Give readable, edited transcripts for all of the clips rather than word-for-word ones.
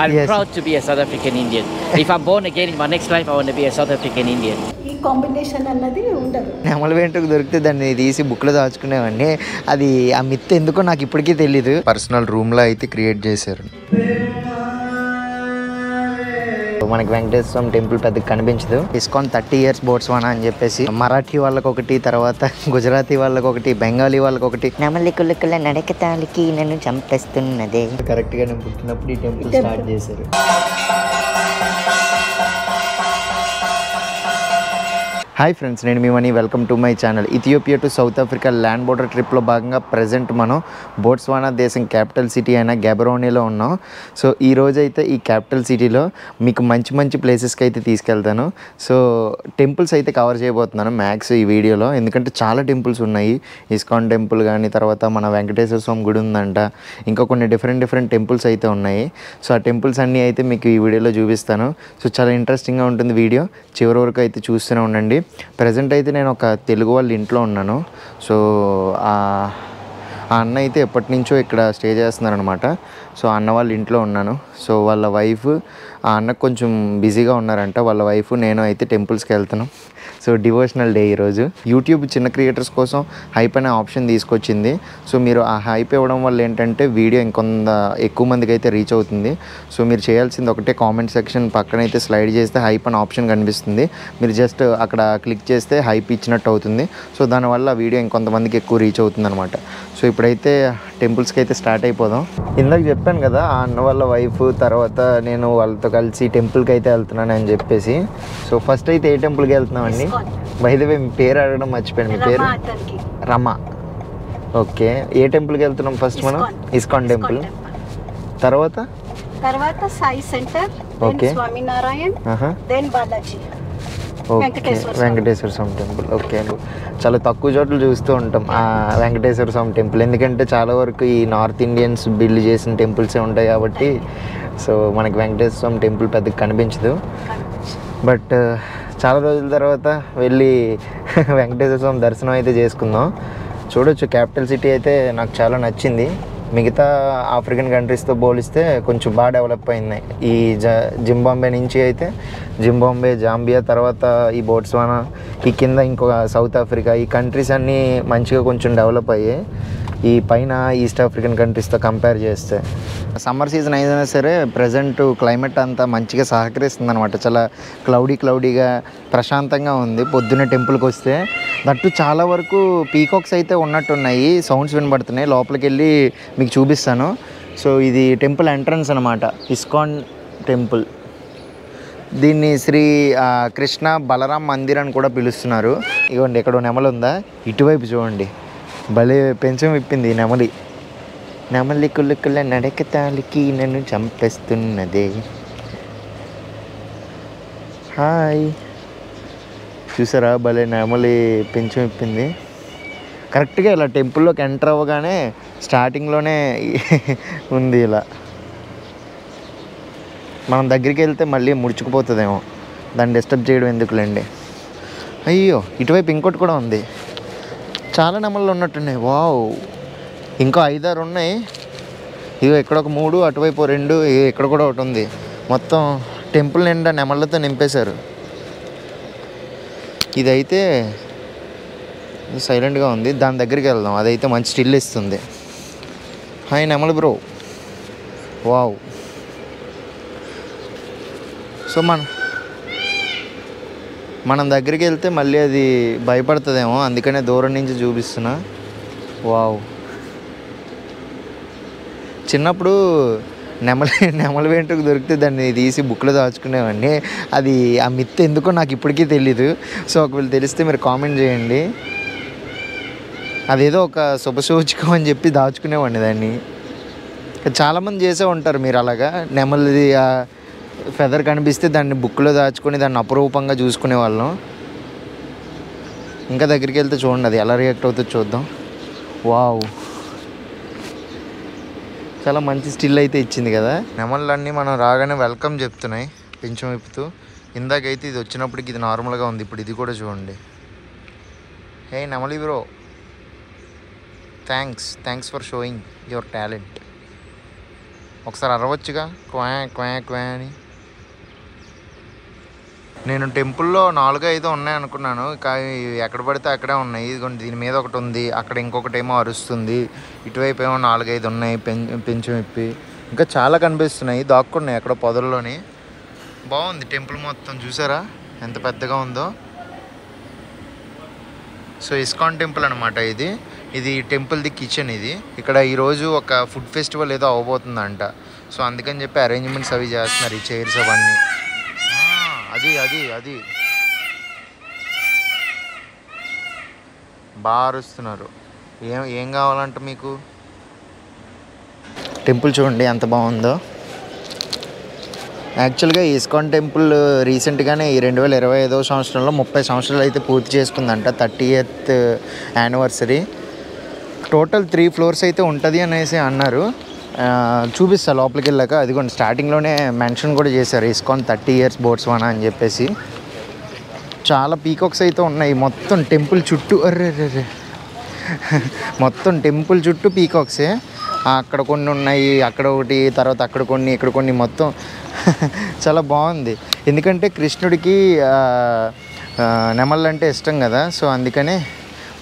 I'm Yes. proud to be a South African Indian. If I'm born again in my next life, I want to be a South African Indian. ఈ combination అన్నది ఉండదు. నెమల వెంట్రుకు దొరికితే దాన్ని తీసి బుక్లో దాచుకునేవాడిని. అది ఆ మిత్ ఎందుకో నాకు ఇప్పటికీ తెలీదు. పర్సనల్ రూమ్లో అయితే క్రియేట్ చేశారు. మనకి వెంకటేశ్వర స్వామి టెంపుల్ పెద్దగా కనిపించదు. ఇస్కాన్ 30 years బోట్స్వానా అని చెప్పేసి మరాఠీ వాళ్ళకి ఒకటి, తర్వాత గుజరాతీ వాళ్ళకి ఒకటి, బెంగాలీ వాళ్ళకి ఒకటి. నెమలి కులుకుల నడకతాలికి నన్ను చంపేస్తున్నదే. కరెక్ట్గా నేను పుట్టినప్పుడు ఈ టెంపుల్ స్టార్ట్ చేశారు. హాయ్ ఫ్రెండ్స్, నేను మీ Mani. Welcome to my channel. Ethiopia to South Africa land border ట్రిప్లో భాగంగా ప్రజెంట్ మనం బోట్స్వానా దేశం క్యాపిటల్ సిటీ అయిన గ్యాబరోనీలో ఉన్నాం. సో ఈరోజు అయితే ఈ క్యాపిటల్ సిటీలో మీకు మంచి మంచి ప్లేసెస్కి అయితే తీసుకెళ్తాను. సో టెంపుల్స్ అయితే కవర్ చేయబోతున్నాను మ్యాక్స్ ఈ వీడియోలో, ఎందుకంటే చాలా టెంపుల్స్ ఉన్నాయి. ఇస్కాన్ టెంపుల్ కానీ, తర్వాత మన వెంకటేశ్వర స్వామి గుడి ఉందంట, ఇంకా కొన్ని డిఫరెంట్ టెంపుల్స్ అయితే ఉన్నాయి. సో ఆ టెంపుల్స్ అన్నీ అయితే మీకు ఈ వీడియోలో చూపిస్తాను. సో చాలా ఇంట్రెస్టింగ్గా ఉంటుంది వీడియో, చివరి వరకు అయితే చూస్తూనే ఉండండి. ప్రజెంట్ అయితే నేను ఒక తెలుగు వాళ్ళ ఇంట్లో ఉన్నాను. సో ఆ అన్న అయితే ఎప్పటి నుంచో ఇక్కడ స్టే చేస్తున్నారనమాట. సో అన్న వాళ్ళ ఇంట్లో ఉన్నాను. సో వాళ్ళ వైఫ్, ఆ అన్నకు కొంచెం బిజీగా ఉన్నారంట. వాళ్ళ వైఫ్ నేను అయితే టెంపుల్స్కి వెళ్తున్నాం. సో డివోషనల్ డే ఈరోజు. యూట్యూబ్ చిన్న క్రియేటర్స్ కోసం హైప్ అనే ఆప్షన్ తీసుకొచ్చింది. సో మీరు ఆ హైప్ ఇవ్వడం వల్ల ఏంటంటే వీడియో ఇంకొంత ఎక్కువ మందికి అయితే రీచ్ అవుతుంది. సో మీరు చేయాల్సింది ఒకటే, కామెంట్ సెక్షన్ పక్కన అయితే స్లైడ్ చేస్తే హైప్ అనే ఆప్షన్ కనిపిస్తుంది. మీరు జస్ట్ అక్కడ క్లిక్ చేస్తే హైప్ ఇచ్చినట్టు అవుతుంది. సో దానివల్ల వీడియో ఇంకొంతమందికి ఎక్కువ రీచ్ అవుతుంది అనమాట. సో ఇప్పుడైతే టెంపుల్స్కి అయితే స్టార్ట్ అయిపోదాం. ఇందాక చెప్పాను కదా, ఆ అన్న వాళ్ళ వైఫ్ తర్వాత నేను వాళ్ళతో కలిసి టెంపుల్కి అయితే వెళ్తున్నాను అని చెప్పేసి. సో ఫస్ట్ అయితే ఏ టెంపుల్కి వెళ్తున్నామండి? బై ది వే మీ పేరు అడగడం మర్చిపోయాను. మీ పేరు? రమ. ఓకే. ఏ టెంపుల్కి వెళ్తున్నాం ఫస్ట్ మనం? ISKCON temple. తర్వాత Sai centre, okay, Swaminarayan, then Balaji. Okay, Venkateswara Swami temple. Okay, చాలా తక్కువ చోట్ల చూస్తూ ఉంటాం ఆ వెంకటేశ్వర స్వామి టెంపుల్, ఎందుకంటే చాలా వరకు ఈ నార్త్ ఇండియన్స్ బిల్డ్ చేసిన టెంపుల్సే ఉంటాయి కాబట్టి. సో మనకి వెంకటేశ్వర స్వామి టెంపుల్ పెద్దగా కనిపించదు. బట్ చాలా రోజుల తర్వాత వెళ్ళి వెంకటేశ్వర స్వామి దర్శనం అయితే చేసుకుందాం. చూడొచ్చు, క్యాపిటల్ సిటీ అయితే నాకు చాలా నచ్చింది. మిగతా ఆఫ్రికన్ కంట్రీస్తో పోలిస్తే కొంచెం బాగా డెవలప్ అయింది. ఈ జింబాంబే నుంచి అయితే జింబాంబే, జాంబియా, తర్వాత ఈ బోట్స్వానా, ఈ కింద ఇంకొక సౌత్ ఆఫ్రికా, ఈ కంట్రీస్ అన్నీ మంచిగా కొంచెం డెవలప్ అయ్యాయి ఈ పైన ఈస్ట్ ఆఫ్రికన్ కంట్రీస్తో కంపేర్ చేస్తే. సమ్మర్ సీజన్ అయినా సరే ప్రజెంట్ క్లైమేట్ అంతా మంచిగా సహకరిస్తుంది అనమాట. చాలా క్లౌడీగా ప్రశాంతంగా ఉంది పొద్దున్న టెంపుల్కి వస్తే. దట్టు చాలా వరకు పీకాక్స్ అయితే ఉన్నట్టున్నాయి, సౌండ్స్ వినబడుతున్నాయి. లోపలికి వెళ్ళి మీకు చూపిస్తాను. సో ఇది టెంపుల్ ఎంట్రన్స్ అనమాట, ఇస్కాన్ టెంపుల్. దీన్ని శ్రీ కృష్ణ బలరాం మందిర్ అని కూడా పిలుస్తున్నారు. ఇదిగోండి, ఎక్కడో నెమలి ఉందా, ఇటువైపు చూడండి, భలే పెంచం విప్పింది ఈ నెమలి. నెమలి కులుకుల నడకతాలికి నన్ను చంపేస్తున్నదే. హాయ్, చూసారా భలే నెమలి పెంచం విప్పింది. కరెక్ట్గా ఇలా టెంపుల్లోకి ఎంటర్ అవ్వగానే స్టార్టింగ్లోనే ఉంది ఇలా. మనం దగ్గరికి వెళ్తే మళ్ళీ ముడుచుకుపోతుందేమో, దాన్ని డిస్టర్బ్ చేయడం ఎందుకులేండి. అయ్యో, ఇటువైపు ఇంకోటి కూడా ఉంది. చాలా నెమళ్ళు ఉన్నట్టున్నాయి. వావ్, ఇంకో 5-6 ఉన్నాయి. ఇగో ఇక్కడ ఒక 3, అటువైపు 2, ఇక్కడ కూడా ఒకటి ఉంది. మొత్తం టెంపుల్ నిండా నెమళ్ళతో నింపేశారు. ఇదైతే సైలెంట్గా ఉంది, దాని దగ్గరికి వెళ్దాం. అదైతే మంచి స్టిల్ ఇస్తుంది. హాయ్ నెమలి బ్రో. వావ్. సో మనం దగ్గరికి వెళ్తే మళ్ళీ అది భయపడుతుందేమో, అందుకనే దూరం నుంచి చూపిస్తున్నా. వావ్. చిన్నప్పుడు నెమలి వెంట్రుకు దొరికితే దాన్ని తీసి బుక్లో దాచుకునేవాడిని. అది ఆ మిత్ ఎందుకో నాకు ఇప్పటికీ తెలీదు. సో ఒకవేళ తెలిస్తే మీరు కామెంట్ చేయండి. అదేదో ఒక శుభసూచకం అని చెప్పి దాచుకునేవాడిని దాన్ని. చాలామంది చేసే ఉంటారు మీరు అలాగా. నెమలిది ఫెదర్ కనిపిస్తే దాన్ని బుక్లో దాచుకొని దాన్ని అపురూపంగా చూసుకునే వాళ్ళం. ఇంకా దగ్గరికి వెళ్తే చూడండి అది ఎలా రియాక్ట్ అవుతుందో చూద్దాం. వావ్, చాలా మంచి స్టిల్ అయితే ఇచ్చింది కదా. నెమళ్ళన్నీ మనం రాగానే వెల్కమ్ చెప్తున్నాయి పెంచం విప్పుతూ. ఇందాకైతే ఇది వచ్చినప్పటికి ఇది నార్మల్గా ఉంది, ఇప్పుడు ఇది కూడా చూడండి. హే నెమలి bro, thanks for showing your talent. ఒకసారి అరవచ్చుగా క్వా క్వా క్వా అని. నేను టెంపుల్లో 4-5 ఉన్నాయి అనుకున్నాను, కానీ ఎక్కడ పడితే అక్కడే ఉన్నాయి. ఇదిగోండి దీని మీద ఒకటి ఉంది, అక్కడ ఇంకొకటి ఏమో అరుస్తుంది, ఇటువైపు ఏమో 4-5 ఉన్నాయి పెంచం ఇప్పి. ఇంకా చాలా కనిపిస్తున్నాయి, దాక్కున్నాయి అక్కడ పొదల్లోని. బాగుంది టెంపుల్ మొత్తం, చూసారా ఎంత పెద్దగా ఉందో. సో ఇస్కాన్ టెంపుల్ అనమాట ఇది. ఇది టెంపుల్ది కిచెన్. ఇది ఇక్కడ ఈరోజు ఒక ఫుడ్ ఫెస్టివల్ ఏదో అవ్వబోతుందంట. సో అందుకని చెప్పి అరేంజ్మెంట్స్ అవి చేస్తున్నారు, ఈ చైర్స్ అవన్నీ. అది అది అది బాగా అరుస్తున్నారు. ఏం కావాలంట మీకు? టెంపుల్ చూడండి ఎంత బాగుందో. యాక్చువల్గా ఇస్కాన్ టెంపుల్ రీసెంట్గానే ఈ 2025వ సంవత్సరంలో 30 సంవత్సరాలు అయితే పూర్తి చేసుకుందంట, 30th యానివర్సరీ. టోటల్ 3 floors అయితే ఉంటుంది అనేసి అన్నారు. చూపిస్తా లోపలికి వెళ్ళాక. అదిగోండి స్టార్టింగ్లోనే మెన్షన్ కూడా చేశారు, ఇస్కాన్ 30 years బోట్స్వానా అని చెప్పేసి. చాలా పీకాక్స్ అయితే ఉన్నాయి మొత్తం టెంపుల్ చుట్టూ. అర్రే మొత్తం టెంపుల్ చుట్టూ పీకాక్సే. అక్కడ కొన్ని ఉన్నాయి, అక్కడ ఒకటి, తర్వాత అక్కడ కొన్ని, ఇక్కడ కొన్ని, మొత్తం చాలా బాగుంది. ఎందుకంటే కృష్ణుడికి నెమళ్ళు అంటే ఇష్టం కదా, సో అందుకనే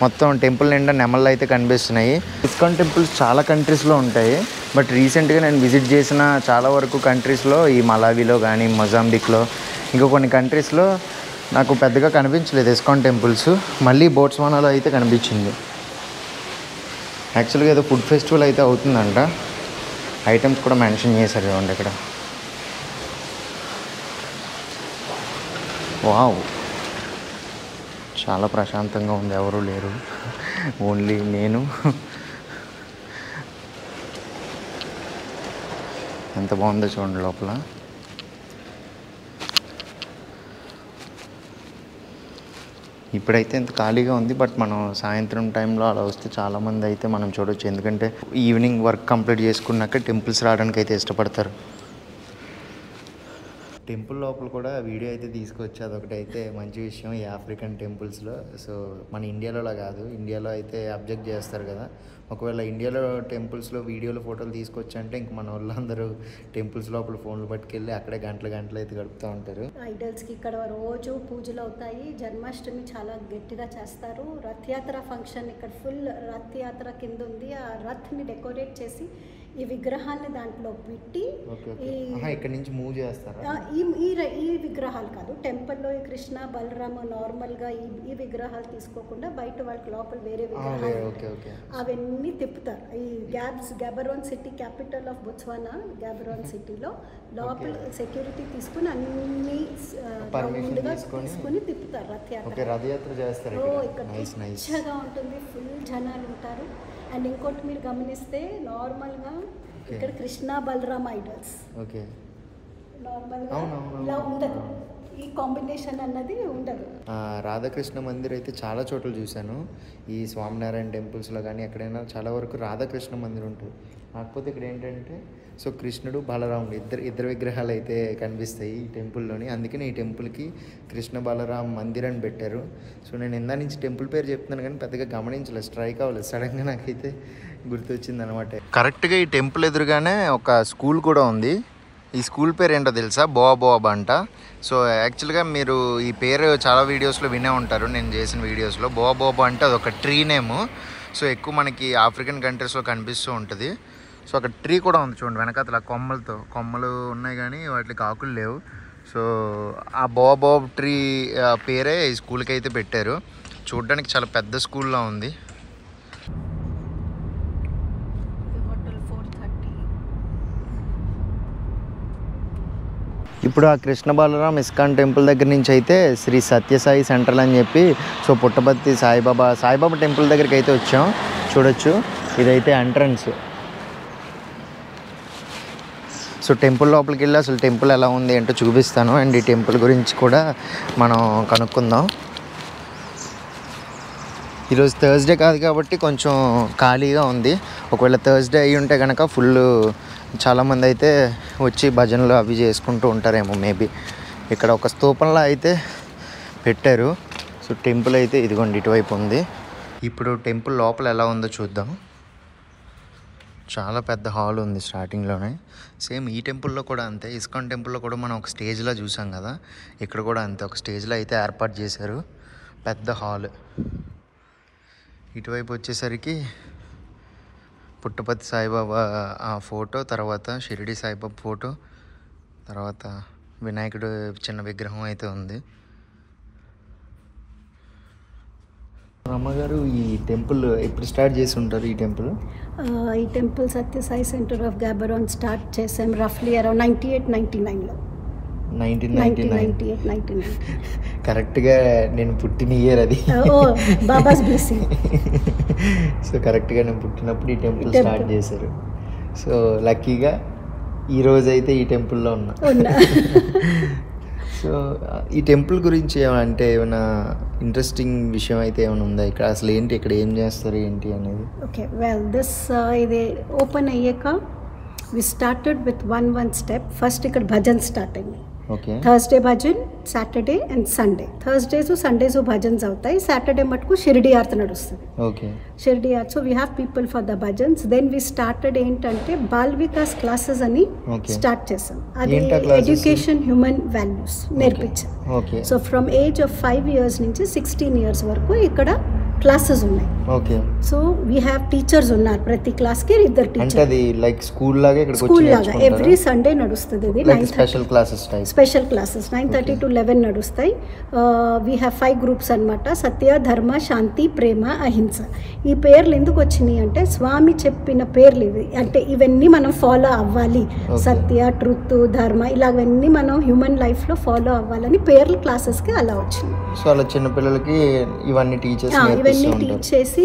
మొత్తం టెంపుల్ నిండా నెమళ్ళు అయితే కనిపిస్తున్నాయి. ఇస్కాన్ టెంపుల్స్ చాలా కంట్రీస్లో ఉంటాయి, బట్ రీసెంట్గా నేను విజిట్ చేసిన చాలా వరకు కంట్రీస్లో, ఈ మలావిలో కానీ, మొజాంబిక్లో, ఇంకా కొన్ని కంట్రీస్లో నాకు పెద్దగా కనిపించలేదు ఇస్కాన్ టెంపుల్స్. మళ్ళీ బోట్స్వానాలో అయితే కనిపించింది. యాక్చువల్గా ఏదో ఫుడ్ ఫెస్టివల్ అయితే అవుతుందంట, ఐటమ్స్ కూడా మెన్షన్ చేశారు చూడండి ఇక్కడ. వావ్, చాలా ప్రశాంతంగా ఉంది, ఎవరూ లేరు, ఓన్లీ నేను. ఎంత బాగుందో చూడండి లోపల. ఇప్పుడైతే ఇంత ఖాళీగా ఉంది, బట్ మనం సాయంత్రం టైంలో అలా వస్తే చాలామంది అయితే మనం చూడవచ్చు. ఎందుకంటే ఈవినింగ్ వర్క్ కంప్లీట్ చేసుకున్నాక టెంపుల్స్ రావడానికి అయితే ఇష్టపడతారు. టెంపుల్ లోపల కూడా వీడియో అయితే తీసుకొచ్చి, అదొకటి అయితే మంచి విషయం ఈ ఆఫ్రికన్ టెంపుల్స్లో. సో మన ఇండియాలో కాదు, ఇండియాలో అయితే అబ్జెక్ట్ చేస్తారు కదా. ఒకవేళ ఇండియాలో టెంపుల్స్లో వీడియోలు ఫోటోలు తీసుకొచ్చి అంటే ఇంక మన వాళ్ళందరూ టెంపుల్స్ లోపల ఫోన్లు పట్టుకెళ్ళి అక్కడే గంటలు అయితే గడుపుతూ ఉంటారు. ఐడల్స్కి ఇక్కడ రోజు పూజలు అవుతాయి. జన్మాష్టమి చాలా గట్టిగా చేస్తారు. రథయాత్ర ఫంక్షన్ ఇక్కడ ఫుల్ రథయాత్ర కింద ఉంది. ఆ రథ్ని డెకరేట్ చేసి ఈ విగ్రహాన్ని దాంట్లో పెట్టి ఇక్కడ నుంచి మూవ్ చేస్తారా? ఈ విగ్రహాలు కాదు, టెంపుల్లో ఈ కృష్ణ బలరామ నార్మల్గా ఈ విగ్రహాలు తీసుకోకుండా బయట వాళ్ళకి లోపల వేరే విగ్రహాలు అవన్నీ తిప్పుతారు. ఈ Gaborone city, capital of బొట్స్వానా, Gaborone సిటీలో లోపల సెక్యూరిటీ తీసుకుని అన్ని రౌండ్గా తీసుకుని తిప్పుతారు రథయాత్ర చేస్తారు. ఇక్కడ మంచిగా ఉంటుంది, ఫుల్ జనాలు ఉంటారు. అండ్ ఇంకోటి మీరు గమనిస్తే నార్మల్గా ఇక్కడ కృష్ణ బలరామ్ ఐడల్స్ నార్మల్గా ఇలా ఉండదు, ఈ కాంబినేషన్ అన్నది ఉండదు. రాధాకృష్ణ మందిర్ అయితే చాలా చోట్ల చూశాను. ఈ స్వామినారాయణ టెంపుల్స్లో కానీ ఎక్కడైనా చాలా వరకు రాధాకృష్ణ మందిర్ ఉంటుంది. కాకపోతే ఇక్కడ ఏంటంటే సో కృష్ణుడు బలరాముడు ఇద్దరు విగ్రహాలు అయితే కనిపిస్తాయి ఈ టెంపుల్లోని. అందుకని ఈ టెంపుల్కి కృష్ణ బలరామ్ మందిర్ అని పెట్టారు. సో నేను ఇందా నుంచి టెంపుల్ పేరు చెప్తున్నాను కానీ పెద్దగా గమనించలేదు, స్ట్రైక్ అవ్వలేదు, సడన్గా నాకైతే గుర్తొచ్చింది అనమాట. కరెక్ట్గా ఈ టెంపుల్ ఎదురుగానే ఒక స్కూల్ కూడా ఉంది. ఈ స్కూల్ పేరు ఏంటో తెలుసా? బోబోబ్ అంట. సో యాక్చువల్గా మీరు ఈ పేరు చాలా వీడియోస్లో వినే ఉంటారు, నేను చేసిన వీడియోస్లో. బోబోబ్ అంటే అదొక ట్రీ నేము. సో ఎక్కువ మనకి ఆఫ్రికన్ కంట్రీస్లో కనిపిస్తూ ఉంటుంది. సో అక్కడ ట్రీ కూడా ఉంది చూడండి వెనకాతల, కొమ్మలు ఉన్నాయి కానీ వాటికి ఆకులు లేవు. సో ఆ బోబోబ్ ట్రీ పేరే ఈ స్కూల్కి అయితే పెట్టారు. చూడడానికి చాలా పెద్ద స్కూల్లా ఉంది. ఇప్పుడు ఆ కృష్ణ బలరాం ఇస్కాన్ టెంపుల్ దగ్గర నుంచి అయితే శ్రీ సత్యసాయి సెంట్రల్ అని చెప్పి, సో పుట్టపర్తి సాయిబాబా టెంపుల్ దగ్గరికి అయితే వచ్చాం. చూడొచ్చు, ఇదైతే ఎంట్రన్స్. సో టెంపుల్ లోపలికి వెళ్ళి అసలు టెంపుల్ ఎలా ఉంది ఏంటో చూపిస్తాను. అండ్ ఈ టెంపుల్ గురించి కూడా మనం కనుక్కుందాం. ఈరోజు థర్స్డే కాదు కాబట్టి కొంచెం ఖాళీగా ఉంది. ఒకవేళ థర్స్డే అయ్యి ఉంటే కనుక ఫుల్ చాలామంది అయితే వచ్చి భజనలు అవి చేసుకుంటూ ఉంటారేమో మేబీ. ఇక్కడ ఒక స్తూపంలో అయితే పెట్టారు. సో టెంపుల్ అయితే ఇదిగోండి ఇటువైపు ఉంది. ఇప్పుడు టెంపుల్ లోపల ఎలా ఉందో చూద్దాం. చాలా పెద్ద హాల్ ఉంది స్టార్టింగ్లోనే. సేమ్ ఈ టెంపుల్లో కూడా అంతే. ఇస్కాన్ టెంపుల్లో కూడా మనం ఒక స్టేజ్లో చూసాం కదా, ఇక్కడ కూడా అంతే ఒక స్టేజ్లో అయితే ఏర్పాటు చేశారు పెద్ద హాల్. ఇటువైపు వచ్చేసరికి పుట్టపర్తి సాయిబాబా ఆ ఫోటో, తర్వాత షిరిడి సాయిబాబా ఫోటో, తర్వాత వినాయకుడు చిన్న విగ్రహం అయితే ఉంది. అమ్మగారు ఈ టెంపుల్ ఎప్పుడు స్టార్ట్ చేసి ఉంటారు? ఈ temple Sathya Sai centre of Gaborone start చేసాం రఫ్లీ అరౌండ్ 98-99లో. 1999 కరెక్ట్గా నేను పుట్టిన ఇయర్ అది. Babas blessing. సో కరెక్ట్గా నేను పుట్టినప్పుడు ఈ టెంపుల్ స్టార్ట్ చేశారు. సో లక్కీగా ఈరోజు అయితే ఈ టెంపుల్లో ఉన్నా. సో ఈ టెంపుల్ గురించి అంటే ఏమైనా ఇంట్రెస్టింగ్ విషయం అయితే ఏమైనా ఉందా ఇక్కడ? అసలు ఏంటి ఇక్కడ ఏం చేస్తారు ఏంటి అనేది? ఓకే, వెల్ దిస్ ఇది ఓపెన్ అయ్యాక we started with one step. First ఇక్కడ భజన్ స్టార్ట్ అయింది. Okay, Thursday bhajan, Saturday and Sunday. Thursdays Sundays bhajans అవుతాయి. సాటర్డే మటుకు షిరిడి ఆర్త్ నడుస్తుంది. Okay, Shirdi aarti. So we have people for the bhajans. Then we started ఏంటంటే బాల్ వికాస్ క్లాసెస్ అని స్టార్ట్ చేసాం. అది ఎడ్యుకేషన్, హ్యూమన్ వాల్యూస్ నేర్పించాం. So from age of 5 years నుంచి 16 years వరకు ఇక్కడ క్లాసెస్ ఉన్నాయి. Okay, so we have teachers ఉన్నారు. ప్రతి క్లాస్కి 2 టీచర్స్. అది లైక్ స్కూల్ లాగా ఎవ్రీ సండే నడుస్తుంది. ఇది స్పెషల్ క్లాసెస్ 9:30 to 11 నడుస్తాయి. వీ హ్యావ్ 5 groups అనమాట. సత్య, ధర్మ, శాంతి, ప్రేమ, అహింస. ఈ పేర్లు ఎందుకు వచ్చినాయి అంటే స్వామి చెప్పిన పేర్లు ఇవి. అంటే ఇవన్నీ మనం ఫాలో అవ్వాలి. సత్య, ట్రూత్, ధర్మ ఇలాగన్నీ మనం హ్యూమన్ లైఫ్లో ఫాలో అవ్వాలని పేర్లు క్లాసెస్కి అలా వచ్చినాయి. సో అలా చిన్నపిల్లలకి ఇవన్నీ టీచర్స్ టీచ్ చేసి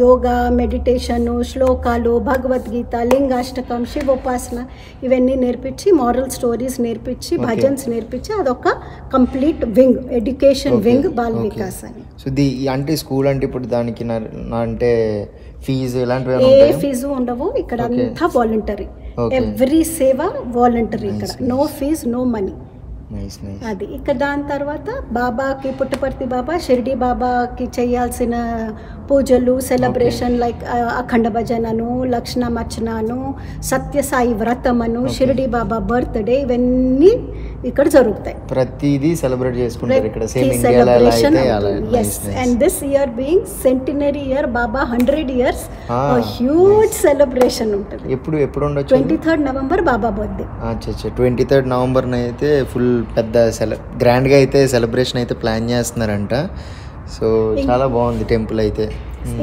యోగా, మెడిటేషను, శ్లోకాలు, భగవద్గీత, లింగాష్టకం, శివోపాసన ఇవన్నీ నేర్పించి, మారల్ స్టోరీస్ నేర్పించి, భజన్స్ నేర్పించి అదొక complete wing, education wing ball Vikas అని. సో అంటే స్కూల్ అంటే ఇప్పుడు దానికి అంటే ఫీజు ఇలాంటివి ఏ ఫీజు ఉండవు ఇక్కడ. అంతా వాలంటరీ. ఎవ్రీ సేవ వాలంటరీ ఇక్కడ. No fees, no money. అది ఇక. దాని తర్వాత బాబాకి, పుట్టపర్తి బాబా, షిరిడి బాబాకి చేయాల్సిన పూజలు, సెలబ్రేషన్ లైక్ అఖండ భజనను, లక్షణమర్చనను, సత్యసాయి వ్రతమను, షిరిడి బాబా బర్త్డే ఇవన్నీ ఇక్కడ జరుగుతాయి. ప్రతిదీ సెలబ్రేట్ చేసుకుంటారు ఇక్కడ. Celebration. yes, and this year being centenary year, Baba 100 years, huge celebration ఉంటుంది. ఎప్పుడు ఉండొచ్చు? 23rd November బాబా బర్త్డే. 23rd November అయితే ఫుల్ పెద్ద గ్రాండ్గా అయితే సెలబ్రేషన్ అయితే ప్లాన్ చేస్తున్నారంట. సో చాలా బాగుంది టెంపుల్ అయితే.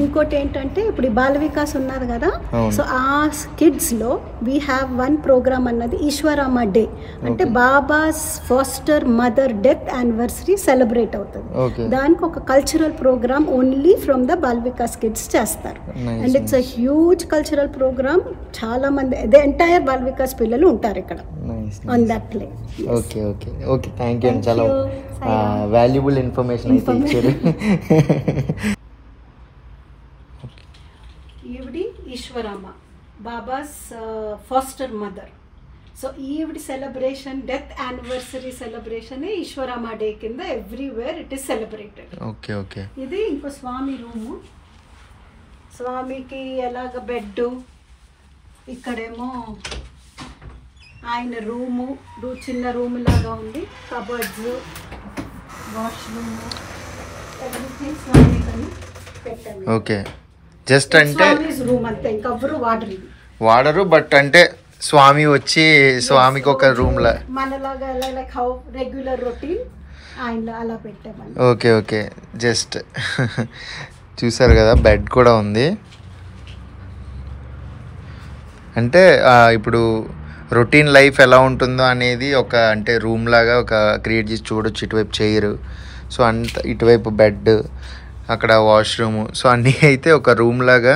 ఇంకోటి ఏంటంటే ఇప్పుడు బాల వికాస్ ఉన్నారు కదా, సో ఆ కిడ్స్లో వీ హ్యావ్ 1 program అన్నది ఈశ్వరమ్మ డే. అంటే Baba's foster mother death anniversary celebrate అవుతుంది. దానికి ఒక cultural programme only from the Bal Vikas kids చేస్తారు. And it's a huge cultural programme. చాలా మంది ద ఎంటైర్ బాల్ వికాస్ పిల్లలు ఉంటారు ఇక్కడ on that play. Okay okay okay, thank you అండి. చాలా వాల్యుబుల్ ఇన్ఫర్మేషన్ అయితే ఇచ్చారు. ఈవిడి Easwaramma, Baba's foster mother. So ఈవిడి celebration, death anniversary celebration Easwaramma day కింద everywhere it is celebrated. Okay okay. ఇది ఇంకో స్వామి రూము. స్వామికి ఎలాగ బెడ్, ఇక్కడేమో ఆయన రూము, చిన్న రూమ్ లాగా ఉంది. కబర్డ్స్, వాష్రూమ్, ఎవ్రీథింగ్ స్వామి అని పెట్టాము. ఓకే, జస్ట్ అంటే రూమ్ అంతే, ఇంకెవ్వరు వాడరు. బట్ అంటే స్వామి వచ్చి స్వామికి ఒక రూమ్ లా మనలాగా లైక్ హౌ రెగ్యులర్ రొటీన్ ఆయన అలా పెట్టామని. ఓకే ఓకే, జస్ట్ చూసారు కదా బెడ్ కూడా ఉంది. అంటే ఇప్పుడు రొటీన్ లైఫ్ ఎలా ఉంటుందో అనేది ఒక అంటే రూమ్ లాగా ఒక క్రియేట్ చేసి చూడొచ్చు. ఇటువైపు చైరు, సో అంత ఇటువైపు బెడ్, అక్కడ వాష్రూము, సో అన్నీ అయితే ఒక రూమ్ లాగా,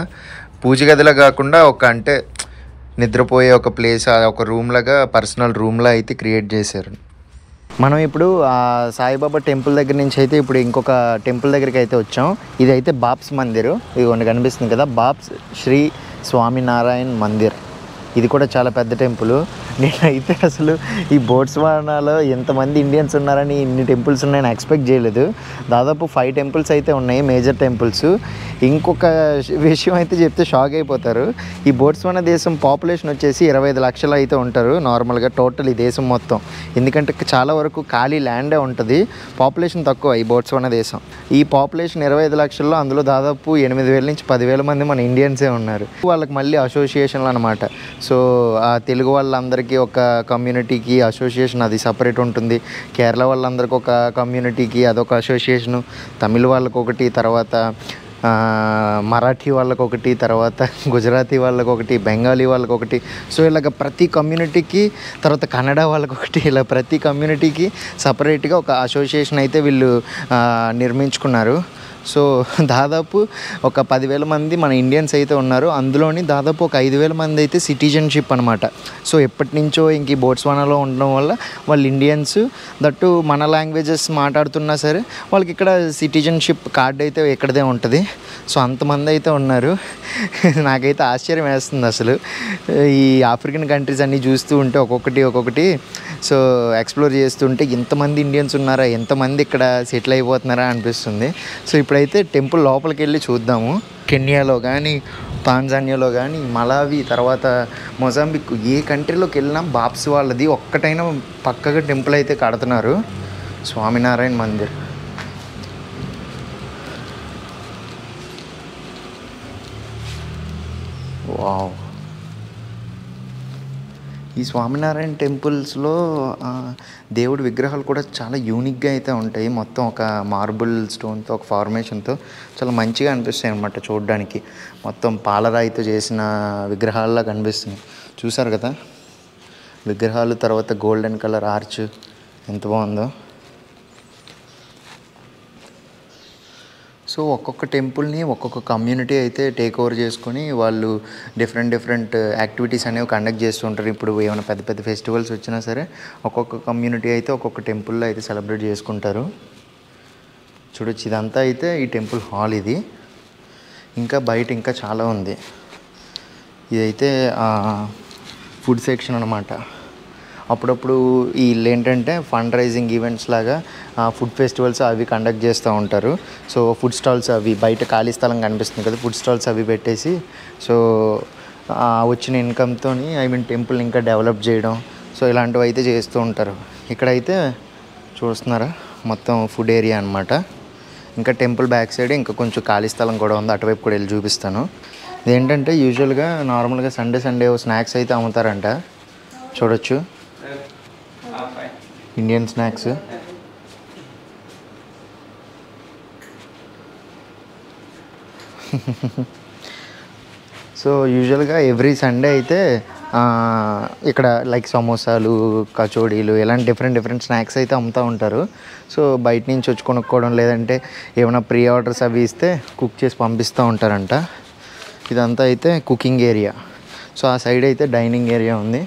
పూజ గదిలా కాకుండా ఒక అంటే నిద్రపోయే ఒక ప్లేస్, ఒక రూమ్ లాగా పర్సనల్ రూమ్లా అయితే క్రియేట్ చేశారు. మనం ఇప్పుడు సాయిబాబా టెంపుల్ దగ్గర నుంచి అయితే ఇప్పుడు ఇంకొక టెంపుల్ దగ్గరికి అయితే వచ్చాం. ఇదైతే బాబ్స్ మందిర్. ఇది కనిపిస్తుంది కదా, బాబ్స్ శ్రీ స్వామినారాయణ మందిర్. ఇది కూడా చాలా పెద్ద టెంపుల్. నేనైతే అసలు ఈ బోట్స్వానాలో ఎంతమంది ఇండియన్స్ ఉన్నారని, ఇన్ని టెంపుల్స్ ఉన్నాయని ఎక్స్పెక్ట్ చేయలేదు. దాదాపు 5 టెంపుల్స్ అయితే ఉన్నాయి, మేజర్ టెంపుల్స్. ఇంకొక విషయం అయితే చెప్తే షాక్ అయిపోతారు. ఈ బోట్స్వానా దేశం పాపులేషన్ వచ్చేసి 25 లక్షలు అయితే ఉంటారు నార్మల్గా టోటల్ ఈ దేశం మొత్తం. ఎందుకంటే చాలా వరకు ఖాళీ ల్యాండే ఉంటుంది, పాపులేషన్ తక్కువ ఈ బోట్స్వానా దేశం. ఈ పాపులేషన్ 25 లక్షల్లో అందులో దాదాపు 8,000 నుంచి 10,000 మంది మన ఇండియన్సే ఉన్నారు. వాళ్ళకి మళ్ళీ అసోసియేషన్లు అనమాట. సో ఆ తెలుగు వాళ్ళందరికీ ఒక కమ్యూనిటీకి అసోసియేషన్ అది సపరేట్ ఉంటుంది, కేరళ వాళ్ళందరికీ ఒక కమ్యూనిటీకి అదొక అసోసియేషను, తమిళ వాళ్ళకి ఒకటి, తర్వాత మరాఠీ వాళ్ళకి ఒకటి, తర్వాత గుజరాతీ వాళ్ళకి ఒకటి, బెంగాలీ వాళ్ళకి ఒకటి. సో ఇలాగ ప్రతి కమ్యూనిటీకి, తర్వాత కన్నడ వాళ్ళకి ఒకటి, ఇలా ప్రతి కమ్యూనిటీకి సపరేట్గా ఒక అసోసియేషన్ అయితే వీళ్ళు నిర్మించుకున్నారు. సో దాదాపు ఒక 10,000 మంది మన ఇండియన్స్ అయితే ఉన్నారు. అందులోని దాదాపు ఒక 5,000 మంది అయితే సిటిజన్షిప్ అనమాట. సో ఎప్పటి నుంచో ఇంక ఈ బోట్స్వానాలో ఉండడం వల్ల వాళ్ళు ఇండియన్స్, దట్టు మన లాంగ్వేజెస్ మాట్లాడుతున్నా సరే వాళ్ళకి ఇక్కడ సిటిజన్షిప్ కార్డ్ అయితే ఇక్కడదే ఉంటుంది. సో అంతమంది అయితే ఉన్నారు. నాకైతే ఆశ్చర్యం వేస్తుంది అసలు ఈ ఆఫ్రికన్ కంట్రీస్ అన్నీ చూస్తూ ఉంటే ఒక్కొక్కటి సో ఎక్స్ప్లోర్ చేస్తుంటే ఎంతమంది ఇండియన్స్ ఉన్నారా, ఎంతమంది ఇక్కడ సెటిల్ అయిపోతున్నారా అనిపిస్తుంది. సో ఇప్పుడైతే టెంపుల్ లోపలికి వెళ్ళి చూద్దాము. కెన్యాలో కానీ, తాంజానియాలో కానీ, మలావి, తర్వాత మొజాంబిక్, ఏ కంట్రీలోకి వెళ్ళినా బాప్స్ వాళ్ళది ఒక్కటైనా పక్కగా టెంపుల్ అయితే కడుతున్నారు. స్వామినారాయణ మందిర్. వావ్. ఈ స్వామినారాయణ టెంపుల్స్లో దేవుడి విగ్రహాలు కూడా చాలా యూనిక్గా అయితే ఉంటాయి. మొత్తం ఒక మార్బుల్ స్టోన్తో, ఒక ఫార్మేషన్తో చాలా మంచిగా అనిపిస్తాయి అన్నమాట చూడడానికి. మొత్తం పాలరాయితో చేసిన విగ్రహాల్లా కనిపిస్తున్నాయి. చూసారు కదా విగ్రహాలు, తర్వాత గోల్డెన్ కలర్ ఆర్చ్ ఎంత బాగుందో. సో ఒక్కొక్క టెంపుల్ని ఒక్కొక్క కమ్యూనిటీ అయితే టేక్ ఓవర్ చేసుకొని వాళ్ళు డిఫరెంట్ యాక్టివిటీస్ అనేవి కండక్ట్ చేస్తూ ఉంటారు. ఇప్పుడు ఏమైనా పెద్ద ఫెస్టివల్స్ వచ్చినా సరే ఒక్కొక్క కమ్యూనిటీ అయితే ఒక్కొక్క టెంపుల్లో అయితే సెలబ్రేట్ చేసుకుంటారు. చూడొచ్చు, ఇదంతా అయితే ఈ టెంపుల్ హాల్. ఇది ఇంకా బయట ఇంకా చాలా ఉంది. ఇదైతే ఫుడ్ సెక్షన్ అనమాట. అప్పుడప్పుడు వీళ్ళు ఏంటంటే ఫండ్ రైజింగ్ ఈవెంట్స్ లాగా ఫుడ్ ఫెస్టివల్స్ అవి కండక్ట్ చేస్తూ ఉంటారు. సో ఫుడ్ స్టాల్స్ అవి బయట ఖాళీ స్థలం కనిపిస్తుంది కదా, ఫుడ్ స్టాల్స్ అవి పెట్టేసి సో వచ్చిన ఇన్కమ్తో టెంపుల్ ఇంకా డెవలప్ చేయడం, సో ఇలాంటివి అయితే చేస్తూ ఉంటారు. ఇక్కడైతే చూస్తున్నారా మొత్తం ఫుడ్ ఏరియా అనమాట. ఇంకా టెంపుల్ బ్యాక్ సైడ్ ఇంకా కొంచెం ఖాళీ స్థలం కూడా ఉంది, అటువైపు కూడా వెళ్ళి చూపిస్తాను. ఇదేంటంటే యూజువల్గా నార్మల్గా సండే స్నాక్స్ అయితే అమ్ముతారంట. చూడొచ్చు ఇండియన్ స్నాక్స్. సో యూజువల్గా ఎవ్రీ సండే అయితే ఇక్కడ లైక్ సమోసాలు, కచోడీలు ఇలాంటి డిఫరెంట్ స్నాక్స్ అయితే అమ్ముతూ ఉంటారు. సో బయట నుంచి వచ్చి కొనుక్కోవడం, లేదంటే ఏమైనా ప్రీ ఆర్డర్స్ అవి ఇస్తే కుక్ చేసి పంపిస్తూ ఉంటారంట. ఇదంతా అయితే కుకింగ్ ఏరియా. సో ఆ సైడ్ అయితే డైనింగ్ ఏరియా ఉంది.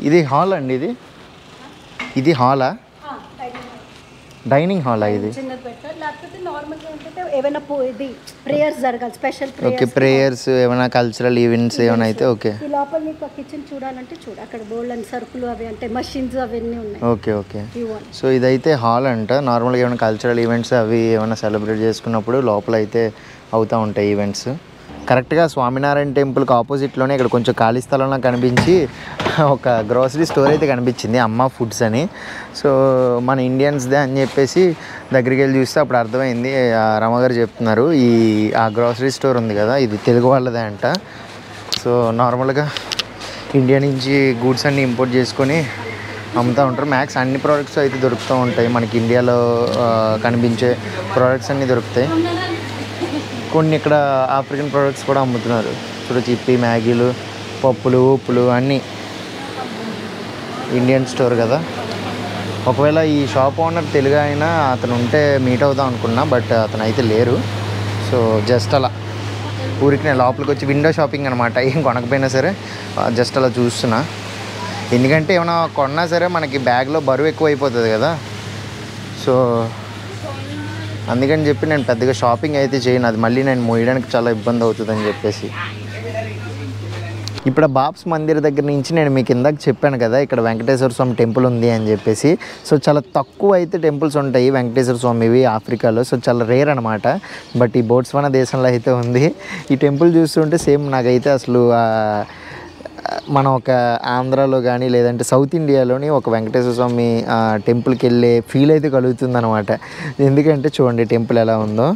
ఇది హాల్ అండి. ఇది హాలా, డైనింగ్ హాలా? ఇది ప్రేయర్స్ జరగాలి, స్పెషల్ ఓకే, ప్రేయర్స్ ఏమైనా కల్చరల్ ఈవెంట్స్ ఏమైనా అయితే ఓకే. ఈ లోపల నీకు కిచెన్ చూడాలంటే అక్కడ బోల్డ్ అండ్ సరుకులు అవి అంటే మషిన్స్ అవన్నీ ఉన్నాయి. ఓకే. సో ఇదైతే హాల్ అంట. నార్మల్గా ఏమైనా కల్చరల్ ఈవెంట్స్ అవి ఏమైనా సెలబ్రేట్ చేసుకున్నప్పుడు లోపల అయితే అవుతూ ఉంటాయి ఈవెంట్స్. కరెక్ట్గా స్వామినారాయణ టెంపుల్కి ఆపోజిట్లోనే ఇక్కడ కొంచెం ఖాళీ స్థలంలో కనిపించి ఒక గ్రోసరీ స్టోర్ అయితే కనిపించింది, అమ్మ ఫుడ్స్ అని. సో మన ఇండియన్స్దే అని చెప్పేసి దగ్గరికి వెళ్ళి చూస్తే అప్పుడు అర్థమైంది. రమగారు చెప్తున్నారు ఆ గ్రోసరీ స్టోర్ ఉంది కదా, ఇది తెలుగు వాళ్ళదే అంట. సో నార్మల్గా ఇండియా నుంచి గూడ్స్ అన్నీ ఇంపోర్ట్ చేసుకొని అమ్ముతూ ఉంటారు. మ్యాక్స్ అన్ని ప్రోడక్ట్స్ అయితే దొరుకుతూ ఉంటాయి మనకి. ఇండియాలో కనిపించే ప్రోడక్ట్స్ అన్నీ దొరుకుతాయి. కొన్ని ఇక్కడ ఆఫ్రికన్ ప్రోడక్ట్స్ కూడా అమ్ముతున్నారు. చూడొచ్చు, చిప్పి, మ్యాగీలు, పప్పులు, ఉప్పులు అన్నీ. ఇండియన్ స్టోర్ కదా. ఒకవేళ ఈ షాప్ ఓనర్ తెలుగు అయినా అతను ఉంటే మీట్ అవుదాం అనుకున్నా, బట్ అతను అయితే లేరు. సో జస్ట్ అలా ఊరికి నేను లోపలికి వచ్చి విండో షాపింగ్ అనమాట, ఏం కొనకపోయినా సరే జస్ట్ అలా చూస్తున్నా. ఎందుకంటే ఏమైనా కొన్నా సరే మనకి బ్యాగ్లో బరువు ఎక్కువ అయిపోతుంది కదా. సో అందుకని చెప్పి నేను పెద్దగా షాపింగ్ అయితే చేయను, అది మళ్ళీ నేను మోయడానికి చాలా ఇబ్బంది అవుతుందని చెప్పేసి. ఇప్పుడు బాబ్స్ మందిర్ దగ్గర నుంచి నేను మీకు ఇందాక చెప్పాను కదా ఇక్కడ వెంకటేశ్వర స్వామి టెంపుల్ ఉంది అని చెప్పేసి. సో చాలా తక్కువ అయితే టెంపుల్స్ ఉంటాయి వెంకటేశ్వర స్వామివి ఆఫ్రికాలో. సో చాలా రేర్ అనమాట. బట్ ఈ బోట్స్వానా దేశంలో అయితే ఉంది. ఈ టెంపుల్ చూస్తుంటే సేమ్ నాకైతే అసలు మనం ఒక ఆంధ్రాలో కానీ లేదంటే సౌత్ ఇండియాలోని ఒక వెంకటేశ్వర స్వామి టెంపుల్కి వెళ్ళే ఫీల్ అయితే కలుగుతుంది అనమాట. ఎందుకంటే చూడండి టెంపుల్ ఎలా ఉందో,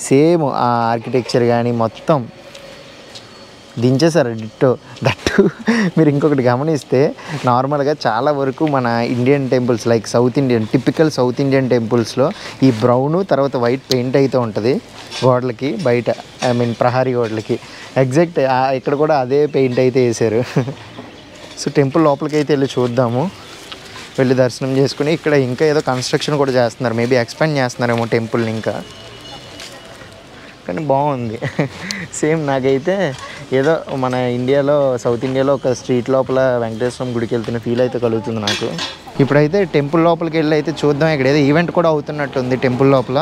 సేమ్ ఆ ఆర్కిటెక్చర్ కానీ మొత్తం దించేశారు డిట్టో. దట్టు మీరు ఇంకొకటి గమనిస్తే నార్మల్గా చాలా వరకు మన Indian temples like South Indian typical South Indian టెంపుల్స్లో ఈ బ్రౌను తర్వాత వైట్ పెయింట్ అయితే ఉంటుంది గోడలకి బయట, ఐ మీన్ ప్రహారీ గోడలకి. ఎగ్జాక్ట్ ఇక్కడ కూడా అదే పెయింట్ అయితే వేసారు. సో టెంపుల్ లోపలికి అయితే వెళ్ళి చూద్దాము, వెళ్ళి దర్శనం చేసుకుని. ఇక్కడ ఇంకా ఏదో కన్స్ట్రక్షన్ కూడా చేస్తున్నారు, మేబీ ఎక్స్పాండ్ చేస్తున్నారేమో టెంపుల్ని ఇంకా. కానీ బాగుంది. సేమ్ నాకైతే ఏదో మన ఇండియాలో సౌత్ ఇండియాలో ఒక స్ట్రీట్ లోపల వెంకటేశ్వరం గుడికి వెళ్తున్న ఫీల్ అయితే కలుగుతుంది నాకు. ఇప్పుడైతే టెంపుల్ లోపలికి వెళ్ళి అయితే చూద్దాం. ఇక్కడ ఏదో ఈవెంట్ కూడా అవుతున్నట్టుంది టెంపుల్ లోపల.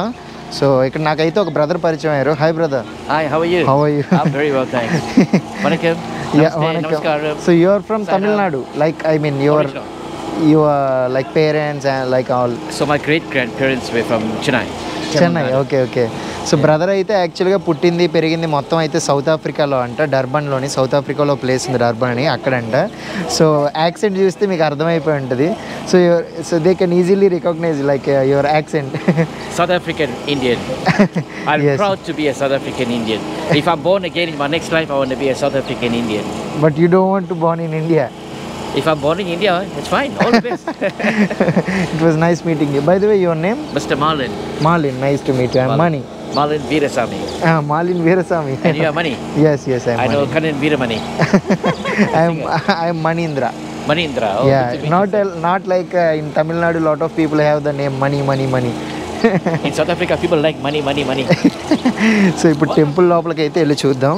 సో ఇక్కడ నాకైతే ఒక బ్రదర్ పరిచయం అయ్యారు. Hi brother. Hi, how are you? How are you? I'm very well, thanks. Vanakkam. Yeah, Namaste, vanakkam. namaskaram. So you are from Tamil Nadu, like I mean your like parents and like all. So my great grandparents were from Chennai. Chennai. Okay okay. So brother అయితే యాక్చువల్గా పుట్టింది పెరిగింది మొత్తం అయితే south ఆఫ్రికాలో అంట, డర్బన్లోని. South ఆఫ్రికాలో ప్లేస్ ఉంది డర్బన్ అని, అక్కడంట. సో యాక్సెంట్ చూస్తే మీకు అర్థమైపోయి ఉంటుంది. So they can easily recognise like your accent. South African Indian. I'm Yes. proud to be a South African Indian. If I'm born again in my next life, I want to be a South African Indian. But you don't want to Born in India. If I'm born in India, it's fine. All the best. It was nice meeting you. By the way your name? Mr. Marlin. Malin. Nice to meet you. I'm Mani. Marlin Veerasamy. Malin Veerasamy. And you are Mani. Yes, I I'm know Mani. Kanan Veeramani. I'm Manindra. Manindra. Oh, Yeah, good to meet you. not like in Tamil Nadu lot of people have the name Mani. In South Africa, people like money. So ఇప్పుడు temple లోపలికి అయితే వెళ్ళి చూద్దాం.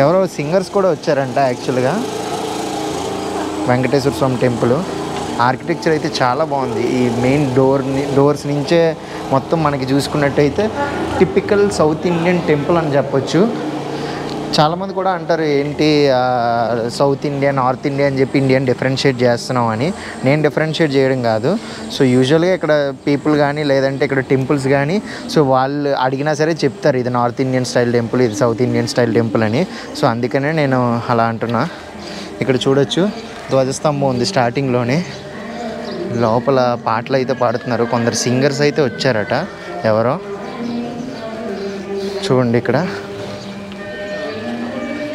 ఎవరో singers కూడా వచ్చారంట యాక్చువల్గా. Venkateswara Swami temple architecture అయితే చాలా బాగుంది. ఈ మెయిన్ డోర్స్ నుంచే మొత్తం మనకి చూసుకున్నట్టయితే టిపికల్ సౌత్ ఇండియన్ టెంపుల్ అని చెప్పొచ్చు. చాలామంది కూడా అంటారు ఏంటి సౌత్ ఇండియా నార్త్ ఇండియా అని చెప్పి ఇండియన్ డిఫరెన్షియేట్ చేస్తున్నాం అని. నేను డిఫరెన్షియేట్ చేయడం కాదు. సో యూజువల్గా ఇక్కడ పీపుల్ కానీ లేదంటే ఇక్కడ టెంపుల్స్ కానీ సో వాళ్ళు అడిగినా సరే చెప్తారు ఇది నార్త్ ఇండియన్ స్టైల్ టెంపుల్, ఇది సౌత్ ఇండియన్ స్టైల్ టెంపుల్ అని. సో అందుకనే నేను అలా అంటున్నా. ఇక్కడ చూడొచ్చు ధ్వజస్తంభం ఉంది స్టార్టింగ్లోనే. లోపల పాటలు అయితే పాడుతున్నారు, కొందరు సింగర్స్ అయితే వచ్చారట ఎవరో. చూడండి ఇక్కడ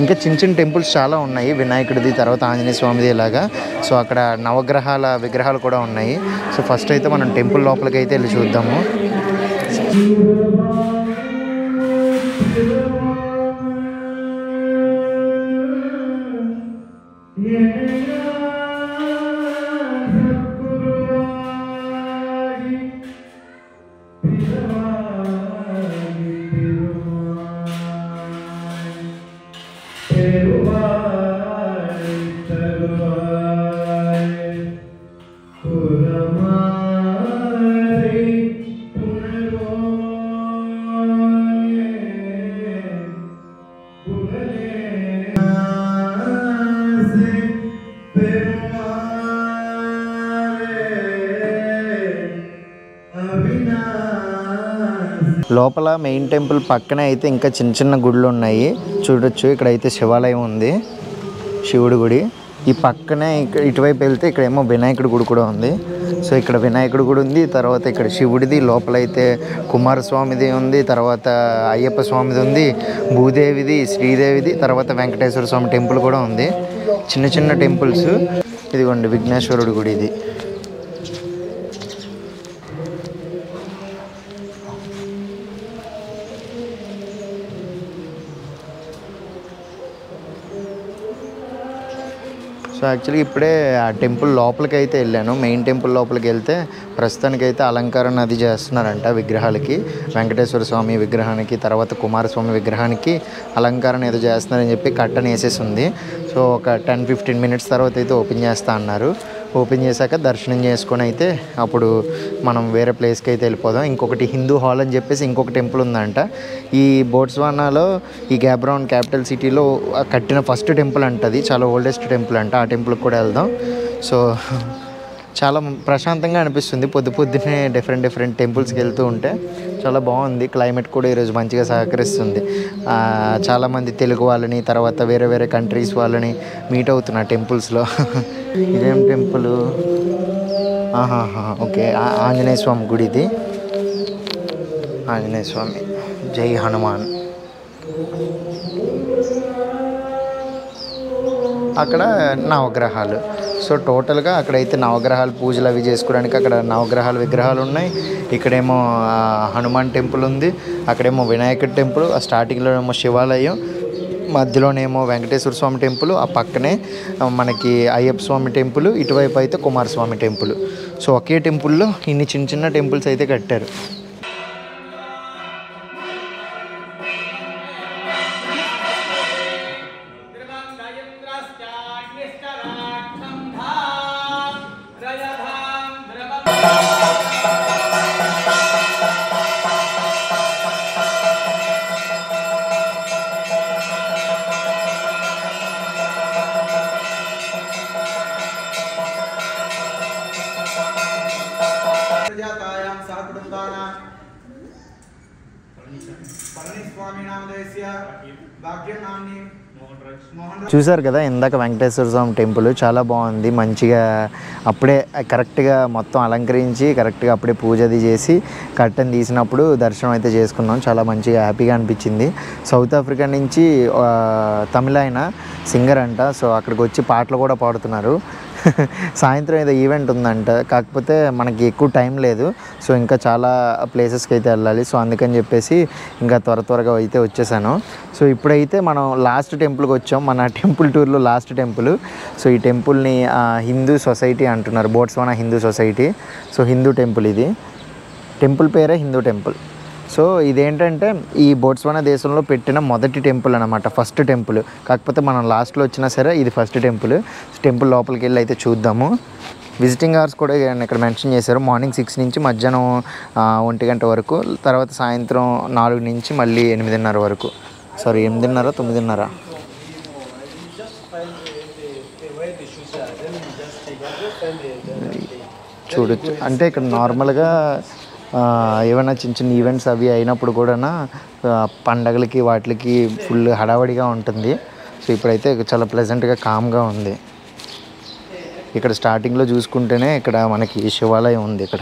ఇంకా చిన్న చిన్న టెంపుల్స్ చాలా ఉన్నాయి, వినాయకుడిది తర్వాత ఆంజనేయ స్వామిది ఇలాగా. సో అక్కడ నవగ్రహాల విగ్రహాలు కూడా ఉన్నాయి. సో ఫస్ట్ అయితే మనం టెంపుల్ లోపలికి అయితే వెళ్ళి చూద్దాము. లోపల మెయిన్ టెంపుల్ పక్కనే అయితే ఇంకా చిన్న చిన్న గుళ్ళు ఉన్నాయి చూడొచ్చు. ఇక్కడైతే శివాలయం ఉంది, శివుడి గుడి. ఈ పక్కనే ఇటువైపు వెళ్తే ఇక్కడేమో వినాయకుడి గుడి కూడా ఉంది. సో ఇక్కడ వినాయకుడి గుడి ఉంది, తర్వాత ఇక్కడ శివుడిది, లోపలైతే కుమారస్వామిది ఉంది, తర్వాత అయ్యప్ప స్వామిది ఉంది, భూదేవిది, శ్రీదేవిది, తర్వాత వెంకటేశ్వర స్వామి టెంపుల్ కూడా ఉంది. చిన్న చిన్న టెంపుల్స్. ఇదిగోండి విఘ్నేశ్వరుడి గుడి ఇది. సో యాక్చువల్గా ఇప్పుడే ఆ టెంపుల్ లోపలికి అయితే వెళ్ళాను. మెయిన్ టెంపుల్ లోపలికి వెళ్తే ప్రస్తుతానికైతే అలంకరణ అది చేస్తున్నారంట విగ్రహాలకి. వెంకటేశ్వర స్వామి విగ్రహానికి తర్వాత కుమారస్వామి విగ్రహానికి అలంకరణ ఏదో చేస్తున్నారని చెప్పి కట్టని వేసేసి ఉంది. సో సో ఒక 10-15 మినిట్స్ తర్వాత అయితే ఓపెన్ చేస్తా అన్నారు. ఓపెన్ చేశాక దర్శనం చేసుకొని అయితే అప్పుడు మనం వేరే ప్లేస్కి అయితే వెళ్ళిపోదాం. ఇంకొకటి హిందూ హాల్ అని చెప్పేసి ఇంకొక టెంపుల్ ఉందంట. ఈ బోట్స్వానాలో ఈ గ్యాబరోన్ క్యాపిటల్ సిటీలో కట్టిన ఫస్ట్ టెంపుల్ అంటది, చాలా ఓల్డెస్ట్ టెంపుల్ అంట. ఆ టెంపుల్కి కూడా వెళ్దాం. సో చాలా ప్రశాంతంగా అనిపిస్తుంది పొద్దున్నే డిఫరెంట్ టెంపుల్స్కి వెళ్తూ ఉంటే. చాలా బాగుంది. క్లైమేట్ కూడా ఈరోజు మంచిగా సహకరిస్తుంది. చాలామంది తెలుగు వాళ్ళని, తర్వాత వేరే కంట్రీస్ వాళ్ళని మీట్ అవుతున్నా టెంపుల్స్లో. ఇదేం టెంపుల్? ఓకే, ఆంజనేయ స్వామి గుడి ఇది. ఆంజనేయ స్వామి, జై హనుమాన్. అక్కడ నవగ్రహాలు. సో టోటల్గా అక్కడైతే నవగ్రహాలు పూజలు అవి చేసుకోవడానికి అక్కడ నవగ్రహాల విగ్రహాలు ఉన్నాయి. ఇక్కడేమో హనుమాన్ టెంపుల్ ఉంది, అక్కడేమో వినాయకుడి టెంపుల్, ఆ స్టార్టింగ్లో ఏమో శివాలయం, మధ్యలోనేమో వెంకటేశ్వర స్వామి టెంపుల్, ఆ పక్కనే మనకి అయ్యప్ప స్వామి టెంపుల్, ఇటువైపు అయితే కుమారస్వామి టెంపుల్. సో ఒకే టెంపుల్లో ఇన్ని చిన్న టెంపుల్స్ అయితే కట్టారు. చూసారు కదా ఇందాక వెంకటేశ్వర స్వామి టెంపుల్ చాలా బాగుంది. మంచిగా అప్పుడే కరెక్ట్గా మొత్తం అలంకరించి కరెక్ట్గా అప్పుడే పూజ అది చేసి కర్టెన్ తీసినప్పుడు దర్శనం అయితే చేసుకున్నాం. చాలా మంచిగా హ్యాపీగా అనిపించింది. సౌత్ ఆఫ్రికా నుంచి తమిళ ఆయన సింగర్ అంట. సో అక్కడికి వచ్చి పాటలు కూడా పాడుతున్నారు. సాయంత్రం ఏదో ఈవెంట్ ఉందంట, కాకపోతే మనకి ఎక్కువ టైం లేదు. సో ఇంకా చాలా ప్లేసెస్కి అయితే వెళ్ళాలి. సో అందుకని చెప్పేసి ఇంకా త్వరగా అయితే వచ్చేసాను. సో ఇప్పుడైతే మనం లాస్ట్ టెంపుల్కి వచ్చాం, మన టెంపుల్ టూర్లో లాస్ట్ టెంపుల్. సో ఈ టెంపుల్ని హిందూ సొసైటీ అంటున్నారు, Botswana Hindu society. So Hindu temple ఇది, టెంపుల్ పేరే హిందూ టెంపుల్. సో ఇదేంటంటే ఈ బోట్స్వానా దేశంలో పెట్టిన మొదటి టెంపుల్ అనమాట, ఫస్ట్ టెంపుల్. కాకపోతే మనం లాస్ట్లో వచ్చినా సరే ఇది ఫస్ట్ టెంపుల్. టెంపుల్ లోపలికి వెళ్ళి అయితే చూద్దాము. విజిటింగ్ అవర్స్ కూడా ఇక్కడ మెన్షన్ చేశారు. మార్నింగ్ 6 నుంచి మధ్యాహ్నం 1 గంట వరకు, తర్వాత సాయంత్రం 4 నుంచి మళ్ళీ 8:30 వరకు. సారీ 8:30, 9:30. చూడొచ్చు. అంటే ఇక్కడ నార్మల్గా ఏమైనా చిన్న ఈవెంట్స్ అవి అయినప్పుడు కూడా పండగలకి వాటికి ఫుల్ హడావడిగా ఉంటుంది. సో ఇప్పుడైతే చాలా ప్లెజెంట్గా కామ్గా ఉంది. ఇక్కడ స్టార్టింగ్లో చూసుకుంటేనే ఇక్కడ మనకి శివాలయం ఉంది. ఇక్కడ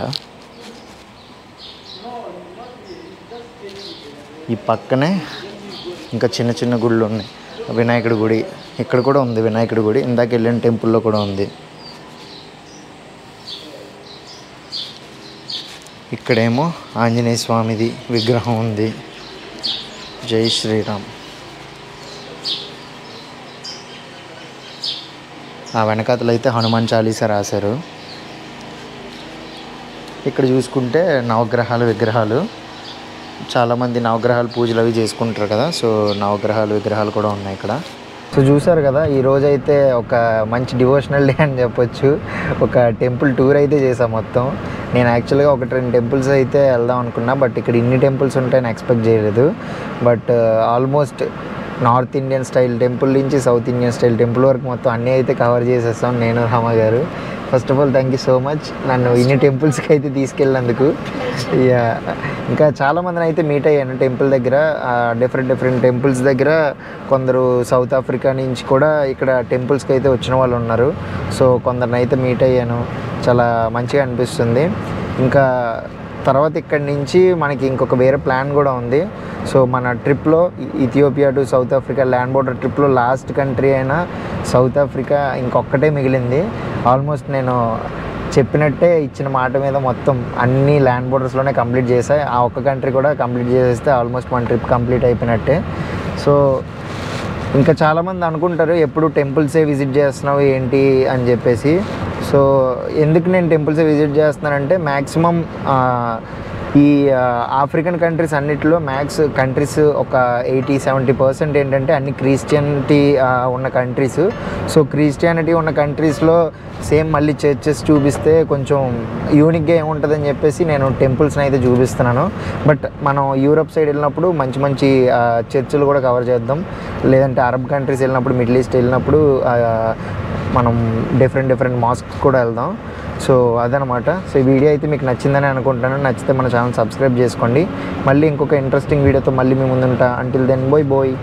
ఈ పక్కనే ఇంకా చిన్న గుళ్ళు ఉన్నాయి. వినాయకుడి గుడి ఇక్కడ కూడా ఉంది, వినాయకుడి గుడి ఇందాక వెళ్ళిన టెంపుల్లో కూడా ఉంది. ఇక్కడేమో ఆంజనేయ స్వామిది విగ్రహం ఉంది. జై శ్రీరామ్. ఆ వెనకాతలు అయితే హనుమాన్ చాలీసా రాశారు. ఇక్కడ చూసుకుంటే నవగ్రహాల విగ్రహాలు, చాలామంది నవగ్రహాలు పూజలు అవి చేసుకుంటారు కదా. సో నవగ్రహాల విగ్రహాలు కూడా ఉన్నాయి ఇక్కడ. సో చూసారు కదా, ఈరోజు అయితే ఒక మంచి డివోషనల్ డే అని చెప్పొచ్చు. ఒక టెంపుల్ టూర్ అయితే చేసాం మొత్తం. నేను యాక్చువల్గా 1-2 టెంపుల్స్ అయితే వెళ్దాం అనుకున్నా, బట్ ఇక్కడ ఇన్ని టెంపుల్స్ ఉంటాయని ఎక్స్పెక్ట్ చేయలేదు. But almost north Indian style temple నుంచి సౌత్ ఇండియన్ స్టైల్ టెంపుల్ వరకు మొత్తం అన్నీ అయితే కవర్ చేసేస్తాం నేను, రామ గారు. First of all thank you so much నన్ను ఇన్ని టెంపుల్స్కి అయితే తీసుకెళ్ళినందుకు. ఇంకా చాలామందిని అయితే మీట్ అయ్యాను టెంపుల్ దగ్గర, డిఫరెంట్ టెంపుల్స్ దగ్గర. కొందరు సౌత్ ఆఫ్రికా నుంచి కూడా ఇక్కడ టెంపుల్స్కి అయితే వచ్చిన వాళ్ళు ఉన్నారు. సో కొందరిని అయితే మీట్ అయ్యాను, చాలా మంచిగా అనిపిస్తుంది. ఇంకా తర్వాత ఇక్కడి నుంచి మనకి ఇంకొక వేరే ప్లాన్ కూడా ఉంది. సో మన ట్రిప్లో Ethiopia to South Africa land border ట్రిప్లో లాస్ట్ కంట్రీ అయినా సౌత్ ఆఫ్రికా ఇంకొక్కటే మిగిలింది. ఆల్మోస్ట్ నేను చెప్పినట్టే ఇచ్చిన మాట మీద మొత్తం అన్ని ల్యాండ్ బోర్డర్స్లోనే కంప్లీట్ చేశాయి. ఆ ఒక్క కంట్రీ కూడా కంప్లీట్ చేసేస్తే ఆల్మోస్ట్ మన ట్రిప్ కంప్లీట్ అయిపోయినట్టే. సో ఇంకా చాలామంది అనుకుంటారు ఎప్పుడు టెంపుల్సే విజిట్ చేస్తున్నావు ఏంటి అని చెప్పేసి. సో ఎందుకు నేను టెంపుల్సే విజిట్ చేస్తున్నానంటే మ్యాక్సిమం ఈ ఆఫ్రికన్ కంట్రీస్ అన్నిటిలో మ్యాక్స్ కంట్రీస్ ఒక 80-70% ఏంటంటే అన్ని క్రిస్టియానిటీ ఉన్న కంట్రీస్. సో క్రిస్టియానిటీ ఉన్న కంట్రీస్లో సేమ్ మళ్ళీ చర్చెస్ చూపిస్తే కొంచెం యూనిక్గా ఏముంటుందని చెప్పేసి నేను టెంపుల్స్ని అయితే చూపిస్తున్నాను. బట్ మనం యూరోప్ సైడ్ వెళ్ళినప్పుడు మంచి మంచి చర్చిలు కూడా కవర్ చేద్దాం. లేదంటే అరబ్ కంట్రీస్ వెళ్ళినప్పుడు, మిడిల్ ఈస్ట్ వెళ్ళినప్పుడు మనం డిఫరెంట్ మాస్క్స్ కూడా వెళ్దాం. సో అదనమాట. సో ఈ వీడియో అయితే మీకు నచ్చిందని అనుకుంటున్నాను. నచ్చితే మన ఛానల్ సబ్స్క్రైబ్ చేసుకోండి. మళ్ళీ ఇంకొక ఇంట్రెస్టింగ్ వీడియోతో మళ్ళీ మీ ముందుంటా. Until then bye.